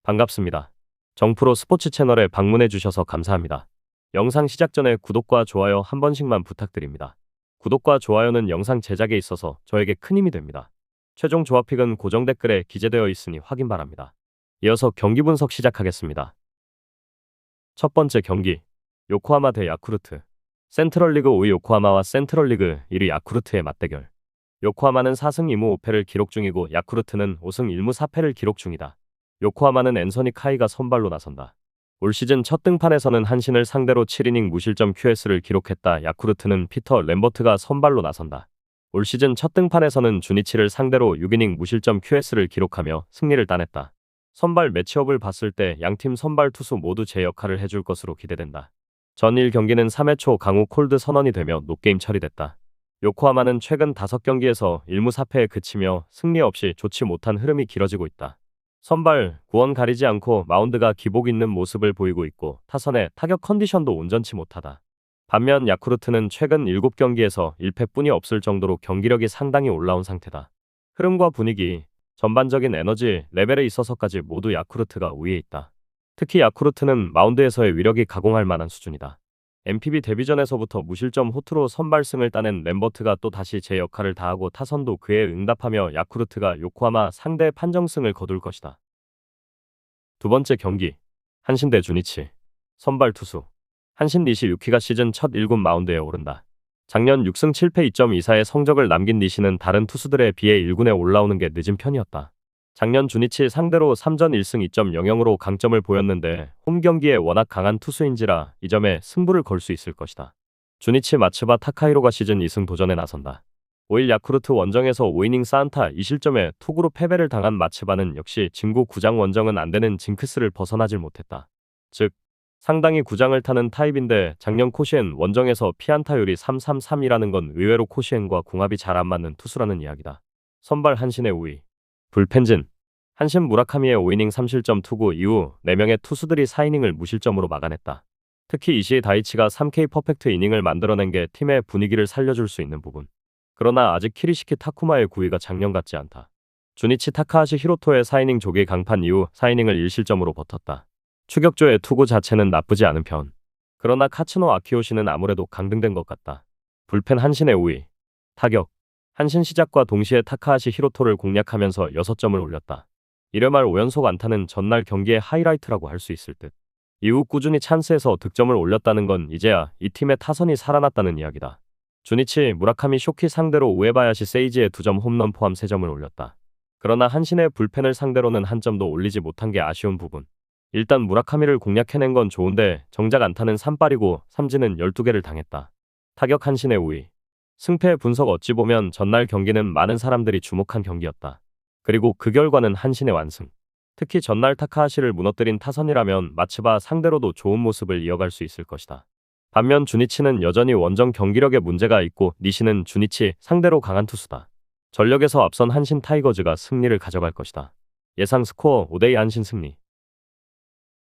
반갑습니다. 정프로 스포츠 채널에 방문해 주셔서 감사합니다. 영상 시작 전에 구독과 좋아요 한 번씩만 부탁드립니다. 구독과 좋아요는 영상 제작에 있어서 저에게 큰 힘이 됩니다. 최종 조합픽은 고정 댓글에 기재되어 있으니 확인 바랍니다. 이어서 경기 분석 시작하겠습니다. 첫 번째 경기, 요코하마 대 야쿠르트. 센트럴리그 5위 요코하마와 센트럴리그 1위 야쿠르트의 맞대결. 요코하마는 4승 2무 5패를 기록 중이고 야쿠르트는 5승 1무 4패를 기록 중이다. 요코하마는 앤서니 카이가 선발로 나선다. 올 시즌 첫 등판에서는 한신을 상대로 7이닝 무실점 QS를 기록했다. 야쿠르트는 피터 램버트가 선발로 나선다. 올 시즌 첫 등판에서는 주니치를 상대로 6이닝 무실점 QS를 기록하며 승리를 따냈다. 선발 매치업을 봤을 때 양팀 선발 투수 모두 제 역할을 해줄 것으로 기대된다. 전 1경기는 3회 초 강우 콜드 선언이 되며 노게임 처리됐다. 요코하마는 최근 5경기에서 1무 4패에 그치며 승리 없이 좋지 못한 흐름이 길어지고 있다. 선발, 구원 가리지 않고 마운드가 기복 있는 모습을 보이고 있고 타선의 타격 컨디션도 온전치 못하다. 반면 야쿠르트는 최근 7경기에서 1패뿐이 없을 정도로 경기력이 상당히 올라온 상태다. 흐름과 분위기, 전반적인 에너지, 레벨에 있어서까지 모두 야쿠르트가 우위에 있다. 특히 야쿠르트는 마운드에서의 위력이 가공할 만한 수준이다. NPB 데뷔전에서부터 무실점 호투로 선발승을 따낸 램버트가 또 다시 제 역할을 다하고 타선도 그에 응답하며 야쿠르트가 요코하마 상대 판정승을 거둘 것이다. 두 번째 경기, 한신 대 주니치. 선발 투수. 한신 니시유키가 시즌 첫 1군 마운드에 오른다. 작년 6승 7패 2.24의 성적을 남긴 니시는 다른 투수들에 비해 1군에 올라오는 게 늦은 편이었다. 작년 주니치 상대로 3전 1승 2.00으로 강점을 보였는데 홈 경기에 워낙 강한 투수인지라 이 점에 승부를 걸 수 있을 것이다. 주니치 마츠바 타카히로가 시즌 2승 도전에 나선다. 5일 야쿠르트 원정에서 5이닝 사안타 2실점에 투구로 패배를 당한 마츠바는 역시 진구 구장 원정은 안되는 징크스를 벗어나질 못했다. 즉, 상당히 구장을 타는 타입인데 작년 코시엔 원정에서 피안타율이 3.33이라는 건 의외로 코시엔과 궁합이 잘 안 맞는 투수라는 이야기다. 선발 한신의 우위. 불펜진. 한신 무라카미의 5이닝 3실점 투구 이후 4명의 투수들이 4이닝을 무실점으로 막아냈다. 특히 이시이 다이치가 3K 퍼펙트 이닝을 만들어낸 게 팀의 분위기를 살려줄 수 있는 부분. 그러나 아직 키리시키 타쿠마의 구위가 작년 같지 않다. 주니치 타카하시 히로토의 4이닝 조기 강판 이후 4이닝을 1실점으로 버텼다. 추격조의 투구 자체는 나쁘지 않은 편. 그러나 카츠노 아키요시는 아무래도 강등된 것 같다. 불펜 한신의 우위. 타격. 한신 시작과 동시에 타카하시 히로토를 공략하면서 6점을 올렸다. 1회 말 5연속 안타는 전날 경기의 하이라이트라고 할 수 있을 듯. 이후 꾸준히 찬스에서 득점을 올렸다는 건 이제야 이 팀의 타선이 살아났다는 이야기다. 주니치, 무라카미 쇼키 상대로 우에바야시 세이지의 2점 홈런 포함 3점을 올렸다. 그러나 한신의 불펜을 상대로는 한 점도 올리지 못한 게 아쉬운 부분. 일단 무라카미를 공략해낸 건 좋은데 정작 안타는 3발이고 삼진은 12개를 당했다. 타격 한신의 우위. 승패 분석 어찌 보면 전날 경기는 많은 사람들이 주목한 경기였다. 그리고 그 결과는 한신의 완승. 특히 전날 타카하시를 무너뜨린 타선이라면 마츠바 상대로도 좋은 모습을 이어갈 수 있을 것이다. 반면 주니치는 여전히 원정 경기력에 문제가 있고 니시는 주니치 상대로 강한 투수다. 전력에서 앞선 한신 타이거즈가 승리를 가져갈 것이다. 예상 스코어 5대2 한신 승리.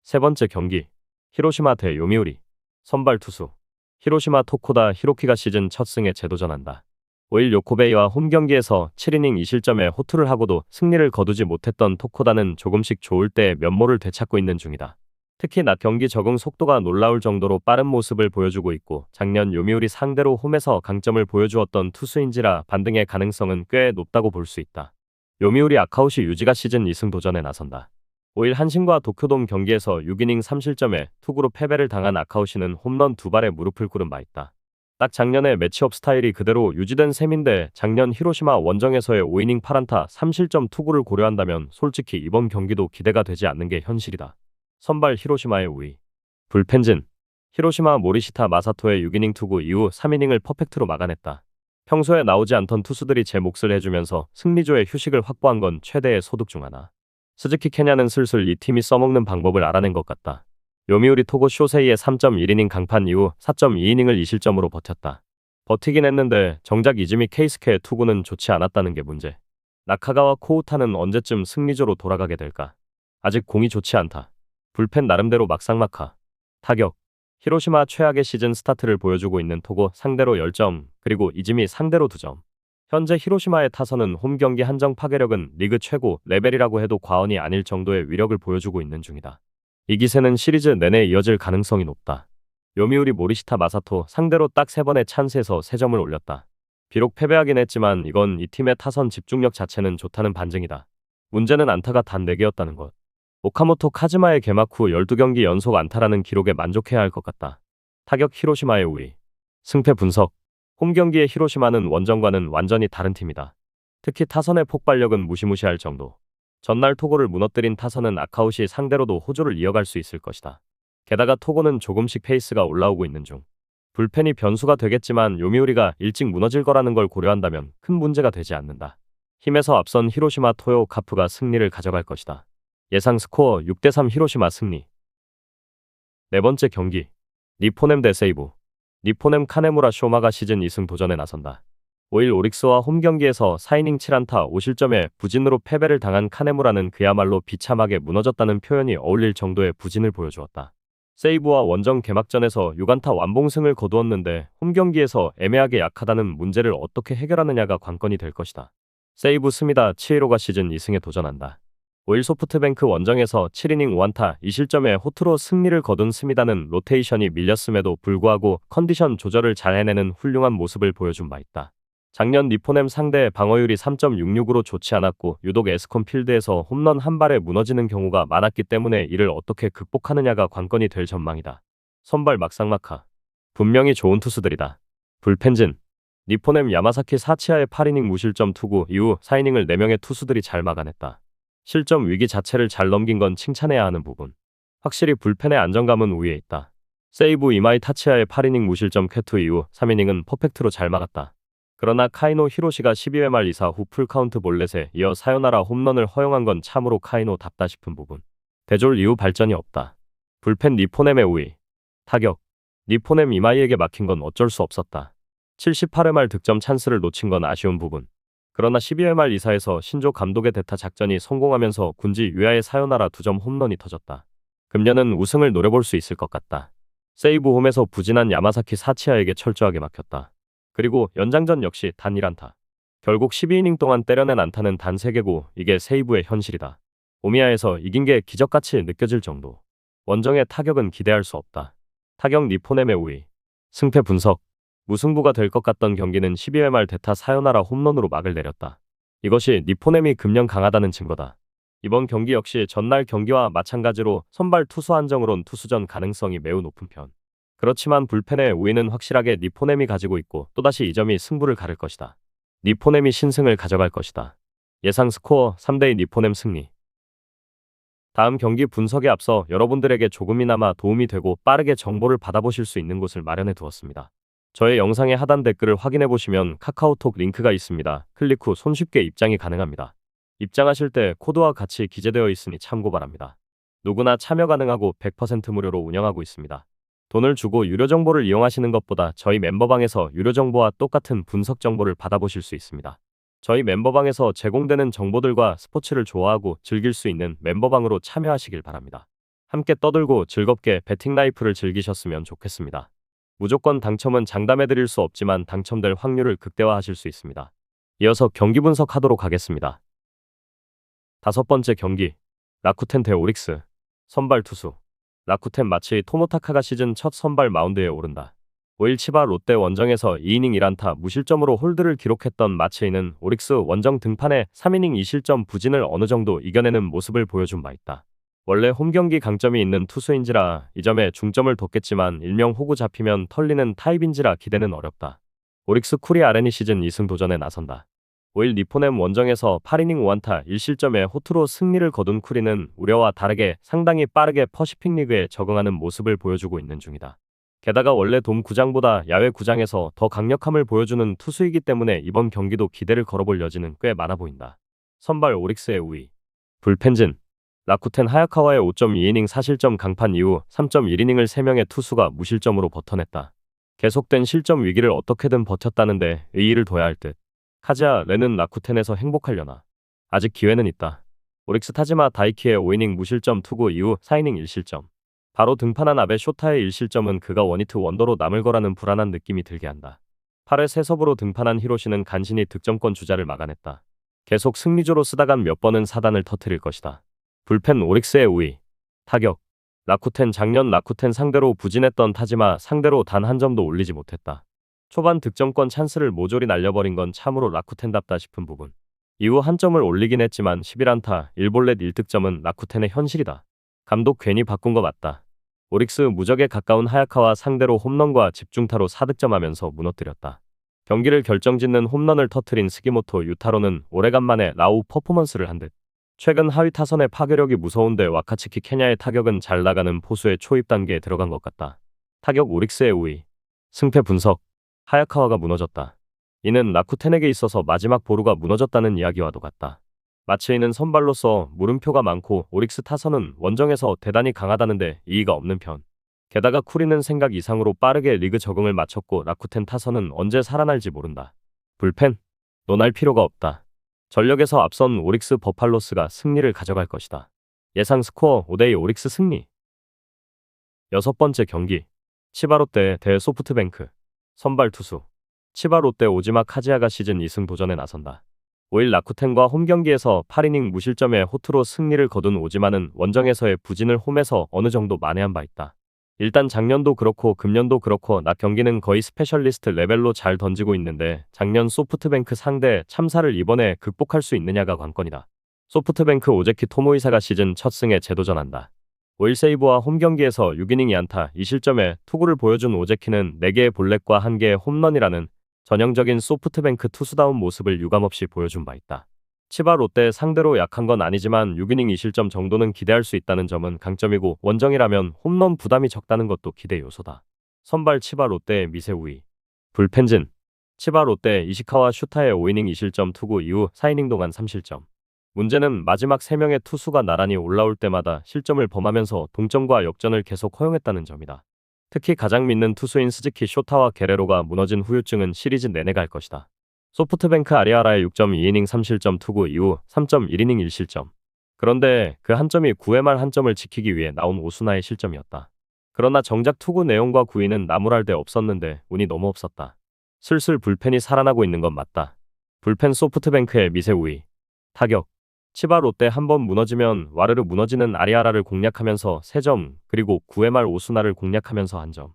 세 번째 경기, 히로시마 대 요미우리. 선발 투수. 히로시마 토코다 히로키가 시즌 첫 승에 재도전한다. 5일 요코베이와 홈 경기에서 7이닝 2실점에 호투를 하고도 승리를 거두지 못했던 토코다는 조금씩 좋을 때 면모를 되찾고 있는 중이다. 특히 낮 경기 적응 속도가 놀라울 정도로 빠른 모습을 보여주고 있고 작년 요미우리 상대로 홈에서 강점을 보여주었던 투수인지라 반등의 가능성은 꽤 높다고 볼 수 있다. 요미우리 아카우시 유지가 시즌 2승 도전에 나선다. 5일 한신과 도쿄돔 경기에서 6이닝 3실점에 투구로 패배를 당한 아카우시는 홈런 2발에 무릎을 꿇은 바 있다. 딱 작년의 매치업 스타일이 그대로 유지된 셈인데 작년 히로시마 원정에서의 5이닝 8안타 3실점 투구를 고려한다면 솔직히 이번 경기도 기대가 되지 않는 게 현실이다. 선발 히로시마의 우위. 불펜진. 히로시마 모리시타 마사토의 6이닝 투구 이후 3이닝을 퍼펙트로 막아냈다. 평소에 나오지 않던 투수들이 제 몫을 해주면서 승리조의 휴식을 확보한 건 최대의 소득 중 하나. 스즈키 케냐는 슬슬 이 팀이 써먹는 방법을 알아낸 것 같다. 요미우리 토고 쇼세이의 3.1이닝 강판 이후 4.2이닝을 2실점으로 버텼다. 버티긴 했는데 정작 이즈미 케이스케의 투구는 좋지 않았다는 게 문제. 나카가와 코우타는 언제쯤 승리조로 돌아가게 될까? 아직 공이 좋지 않다. 불펜 나름대로 막상막하. 타격. 히로시마 최악의 시즌 스타트를 보여주고 있는 토고 상대로 10점, 그리고 이즈미 상대로 2점. 현재 히로시마의 타선은 홈 경기 한정 파괴력은 리그 최고 레벨이라고 해도 과언이 아닐 정도의 위력을 보여주고 있는 중이다. 이 기세는 시리즈 내내 이어질 가능성이 높다. 요미우리 모리시타 마사토 상대로 딱 3번의 찬스에서 3점을 올렸다. 비록 패배하긴 했지만 이건 이 팀의 타선 집중력 자체는 좋다는 반증이다. 문제는 안타가 단 4개였다는 것. 오카모토 카즈마의 개막 후 12경기 연속 안타라는 기록에 만족해야 할 것 같다. 타격 히로시마의 우위. 승패 분석. 홈 경기의 히로시마는 원정과는 완전히 다른 팀이다. 특히 타선의 폭발력은 무시무시할 정도. 전날 토고를 무너뜨린 타선은 아카우시 상대로도 호조를 이어갈 수 있을 것이다. 게다가 토고는 조금씩 페이스가 올라오고 있는 중. 불펜이 변수가 되겠지만 요미우리가 일찍 무너질 거라는 걸 고려한다면 큰 문제가 되지 않는다. 힘에서 앞선 히로시마 토요 카프가 승리를 가져갈 것이다. 예상 스코어 6대3 히로시마 승리. 네 번째 경기. 니포넴 대 세이부. 니포넴 카네무라 쇼마가 시즌 2승 도전에 나선다. 5일 오릭스와 홈 경기에서 4이닝 7안타 5실점에 부진으로 패배를 당한 카네무라는 그야말로 비참하게 무너졌다는 표현이 어울릴 정도의 부진을 보여주었다. 세이브와 원정 개막전에서 6안타 완봉승을 거두었는데 홈 경기에서 애매하게 약하다는 문제를 어떻게 해결하느냐가 관건이 될 것이다. 세이브 스미다 치히로가 시즌 2승에 도전한다. 5일 소프트뱅크 원정에서 7이닝 5안타 2실점에 호투로 승리를 거둔 스미다는 로테이션이 밀렸음에도 불구하고 컨디션 조절을 잘 해내는 훌륭한 모습을 보여준 바 있다. 작년 니포넴 상대 방어율이 3.66으로 좋지 않았고 유독 에스콘 필드에서 홈런 한 발에 무너지는 경우가 많았기 때문에 이를 어떻게 극복하느냐가 관건이 될 전망이다. 선발 막상막하. 분명히 좋은 투수들이다. 불펜진. 니포넴 야마사키 사치아의 8이닝 무실점 투구 이후 4이닝을 4명의 투수들이 잘 막아냈다. 실점 위기 자체를 잘 넘긴 건 칭찬해야 하는 부분. 확실히 불펜의 안정감은 우위에 있다. 세이브 이마이 타치아의 8이닝 무실점 쾌투 이후 3이닝은 퍼펙트로 잘 막았다. 그러나 카이노 히로시가 12회 말 2사 후 풀카운트 볼넷에 이어 사요나라 홈런을 허용한 건 참으로 카이노답다 싶은 부분. 대졸 이후 발전이 없다. 불펜 니포넴의 우위. 타격. 니포넴 이마이에게 막힌 건 어쩔 수 없었다. 78회 말 득점 찬스를 놓친 건 아쉬운 부분. 그러나 12회 말 2사에서 신조 감독의 대타 작전이 성공하면서 군지 유야의 사요나라 2점 홈런이 터졌다. 금년은 우승을 노려볼 수 있을 것 같다. 세이브 홈에서 부진한 야마사키 사치아에게 철저하게 막혔다. 그리고 연장전 역시 단 1안타. 결국 12이닝 동안 때려낸 안타는 단 3개고 이게 세이브의 현실이다. 오미야에서 이긴 게 기적같이 느껴질 정도. 원정의 타격은 기대할 수 없다. 타격 니포넴의 우위. 승패 분석. 무승부가 될 것 같던 경기는 12회 말 대타 사요나라 홈런으로 막을 내렸다. 이것이 니포넴이 금년 강하다는 증거다. 이번 경기 역시 전날 경기와 마찬가지로 선발 투수 한정으론 투수전 가능성이 매우 높은 편. 그렇지만 불펜의 우위는 확실하게 니포넴이 가지고 있고 또다시 이 점이 승부를 가를 것이다. 니포넴이 신승을 가져갈 것이다. 예상 스코어 3대2 니포넴 승리. 다음 경기 분석에 앞서 여러분들에게 조금이나마 도움이 되고 빠르게 정보를 받아보실 수 있는 곳을 마련해 두었습니다. 저의 영상의 하단 댓글을 확인해 보시면 카카오톡 링크가 있습니다. 클릭 후 손쉽게 입장이 가능합니다. 입장하실 때 코드와 같이 기재되어 있으니 참고 바랍니다. 누구나 참여 가능하고 100% 무료로 운영하고 있습니다. 돈을 주고 유료 정보를 이용하시는 것보다 저희 멤버방에서 유료 정보와 똑같은 분석 정보를 받아보실 수 있습니다. 저희 멤버방에서 제공되는 정보들과 스포츠를 좋아하고 즐길 수 있는 멤버방으로 참여하시길 바랍니다. 함께 떠들고 즐겁게 배팅 라이프를 즐기셨으면 좋겠습니다. 무조건 당첨은 장담해드릴 수 없지만 당첨될 확률을 극대화하실 수 있습니다. 이어서 경기 분석하도록 하겠습니다. 다섯 번째 경기. 라쿠텐 대 오릭스. 선발 투수. 라쿠텐 마치 토모타카가 시즌 첫 선발 마운드에 오른다. 5일 치바 롯데 원정에서 2이닝 1안타 무실점으로 홀드를 기록했던 마체이는 오릭스 원정 등판에 3이닝 2실점 부진을 어느 정도 이겨내는 모습을 보여준 바 있다. 원래 홈경기 강점이 있는 투수인지라 이 점에 중점을 뒀겠지만 일명 호구 잡히면 털리는 타입인지라 기대는 어렵다. 오릭스 쿠리 아레니 시즌 2승 도전에 나선다. 5일 니포넴 원정에서 8이닝 5안타 1실점에 호투로 승리를 거둔 쿠리는 우려와 다르게 상당히 빠르게 퍼시픽 리그에 적응하는 모습을 보여주고 있는 중이다. 게다가 원래 돔 구장보다 야외 구장에서 더 강력함을 보여주는 투수이기 때문에 이번 경기도 기대를 걸어볼 여지는 꽤 많아 보인다. 선발 오릭스의 우위. 불펜진. 라쿠텐 하야카와의 5.2이닝 4실점 강판 이후 3.1이닝을 3명의 투수가 무실점으로 버텨냈다. 계속된 실점 위기를 어떻게든 버텼다는데 의의를 둬야 할 듯. 카즈야 레는 라쿠텐에서 행복하려나. 아직 기회는 있다. 오릭스 타지마 다이키의 5이닝 무실점 투구 이후 4이닝 1실점. 바로 등판한 아베 쇼타의 1실점은 그가 원히트 원더로 남을 거라는 불안한 느낌이 들게 한다. 8회 3섭으로 등판한 히로시는 간신히 득점권 주자를 막아냈다. 계속 승리조로 쓰다간 몇 번은 사단을 터뜨릴 것이다. 불펜 오릭스의 우위. 타격. 라쿠텐 작년 라쿠텐 상대로 부진했던 타지마 상대로 단 한 점도 올리지 못했다. 초반 득점권 찬스를 모조리 날려버린 건 참으로 라쿠텐답다 싶은 부분. 이후 한 점을 올리긴 했지만 11안타 1볼넷 1득점은 라쿠텐의 현실이다. 감독 괜히 바꾼 거 맞다. 오릭스 무적에 가까운 하야카와 상대로 홈런과 집중타로 4득점하면서 무너뜨렸다. 경기를 결정짓는 홈런을 터트린 스기모토 유타로는 오래간만에 라우 퍼포먼스를 한 듯. 최근 하위 타선의 파괴력이 무서운데 와카츠키 케냐의 타격은 잘 나가는 포수의 초입 단계에 들어간 것 같다. 타격 오릭스의 우위. 승패 분석. 하야카와가 무너졌다. 이는 라쿠텐에게 있어서 마지막 보루가 무너졌다는 이야기와도 같다. 마치 이는 선발로서 물음표가 많고 오릭스 타선은 원정에서 대단히 강하다는데 이의가 없는 편. 게다가 쿠리는 생각 이상으로 빠르게 리그 적응을 마쳤고 라쿠텐 타선은 언제 살아날지 모른다. 불펜. 논할 필요가 없다. 전력에서 앞선 오릭스 버팔로스가 승리를 가져갈 것이다. 예상 스코어 5대2 오릭스 승리. 6번째 경기. 치바롯데 대 소프트뱅크. 선발 투수. 치바롯데 오지마 카지야가 시즌 2승 도전에 나선다. 5일 라쿠텐과 홈경기에서 8이닝 무실점의 호투로 승리를 거둔 오지마는 원정에서의 부진을 홈에서 어느 정도 만회한 바 있다. 일단 작년도 그렇고 금년도 그렇고 낮 경기는 거의 스페셜리스트 레벨로 잘 던지고 있는데 작년 소프트뱅크 상대 참사를 이번에 극복할 수 있느냐가 관건이다. 소프트뱅크 오제키 토모이사가 시즌 첫 승에 재도전한다. 5일 세이브와 홈경기에서 6이닝 2안타 2실점의 투구를 보여준 오제키는 4개의 볼넷과 1개의 홈런이라는 전형적인 소프트뱅크 투수다운 모습을 유감없이 보여준 바 있다. 치바 롯데 상대로 약한 건 아니지만 6이닝 2실점 정도는 기대할 수 있다는 점은 강점이고 원정이라면 홈런 부담이 적다는 것도 기대 요소다. 선발 치바 롯데의 미세 우위. 불펜진. 치바 롯데 이시카와 슈타의 5이닝 2실점 투구 이후 4이닝 동안 3실점. 문제는 마지막 3명의 투수가 나란히 올라올 때마다 실점을 범하면서 동점과 역전을 계속 허용했다는 점이다. 특히 가장 믿는 투수인 스즈키 쇼타와 게레로가 무너진 후유증은 시리즈 내내 갈 것이다. 소프트뱅크 아리아라의 6.2이닝 3실점 투구 이후 3.1이닝 1실점. 그런데 그 한 점이 9회 말 한 점을 지키기 위해 나온 오수나의 실점이었다. 그러나 정작 투구 내용과 구위는 나무랄 데 없었는데 운이 너무 없었다. 슬슬 불펜이 살아나고 있는 건 맞다. 불펜 소프트뱅크의 미세 우위. 타격. 치바 롯데 한 번 무너지면 와르르 무너지는 아리아라를 공략하면서 3점, 그리고 9회 말 오수나를 공략하면서 1점.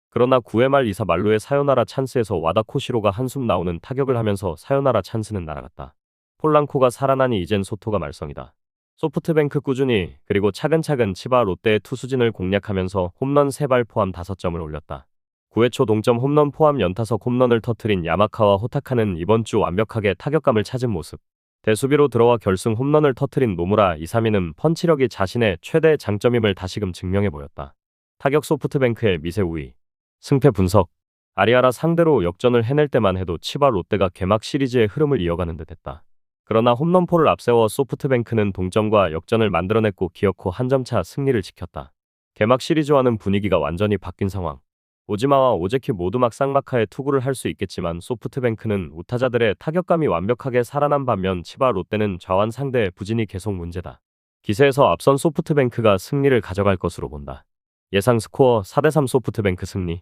그러나 9회 말 2사 말루의 사요나라 찬스에서 와다 코시로가 한숨 나오는 타격을 하면서 사요나라 찬스는 날아갔다. 폴랑코가 살아나니 이젠 소토가 말썽이다. 소프트뱅크 꾸준히 그리고 차근차근 치바 롯데의 투수진을 공략하면서 홈런 3발 포함 5점을 올렸다. 9회 초 동점 홈런 포함 연타석 홈런을 터트린 야마카와 호타카는 이번 주 완벽하게 타격감을 찾은 모습. 대수비로 들어와 결승 홈런을 터트린 노무라 2-3위는 펀치력이 자신의 최대 장점임을 다시금 증명해 보였다. 타격 소프트뱅크의 미세 우위. 승패 분석. 아리아라 상대로 역전을 해낼 때만 해도 치바 롯데가 개막 시리즈의 흐름을 이어가는 듯했다. 그러나 홈런포를 앞세워 소프트뱅크는 동점과 역전을 만들어냈고 기어코 한 점차 승리를 지켰다. 개막 시리즈와는 분위기가 완전히 바뀐 상황. 오지마와 오제키 모두 막상막하에 투구를 할 수 있겠지만 소프트뱅크는 우타자들의 타격감이 완벽하게 살아난 반면 치바 롯데는 좌완 상대의 부진이 계속 문제다. 기세에서 앞선 소프트뱅크가 승리를 가져갈 것으로 본다. 예상 스코어 4대3 소프트뱅크 승리.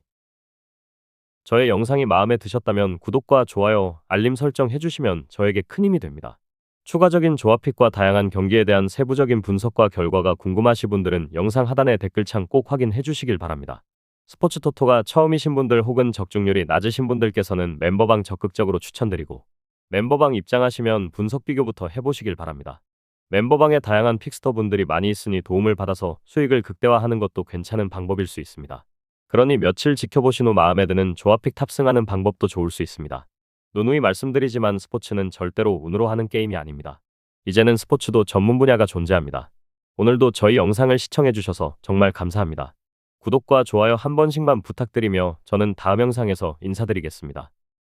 저의 영상이 마음에 드셨다면 구독과 좋아요, 알림 설정 해주시면 저에게 큰 힘이 됩니다. 추가적인 조합픽과 다양한 경기에 대한 세부적인 분석과 결과가 궁금하신 분들은 영상 하단의 댓글창 꼭 확인해 주시길 바랍니다. 스포츠토토가 처음이신 분들 혹은 적중률이 낮으신 분들께서는 멤버방 적극적으로 추천드리고 멤버방 입장하시면 분석 비교부터 해보시길 바랍니다. 멤버방에 다양한 픽스터 분들이 많이 있으니 도움을 받아서 수익을 극대화하는 것도 괜찮은 방법일 수 있습니다. 그러니 며칠 지켜보신 후 마음에 드는 조합픽 탑승하는 방법도 좋을 수 있습니다. 누누이 말씀드리지만 스포츠는 절대로 운으로 하는 게임이 아닙니다. 이제는 스포츠도 전문 분야가 존재합니다. 오늘도 저희 영상을 시청해주셔서 정말 감사합니다. 구독과 좋아요 한 번씩만 부탁드리며 저는 다음 영상에서 인사드리겠습니다.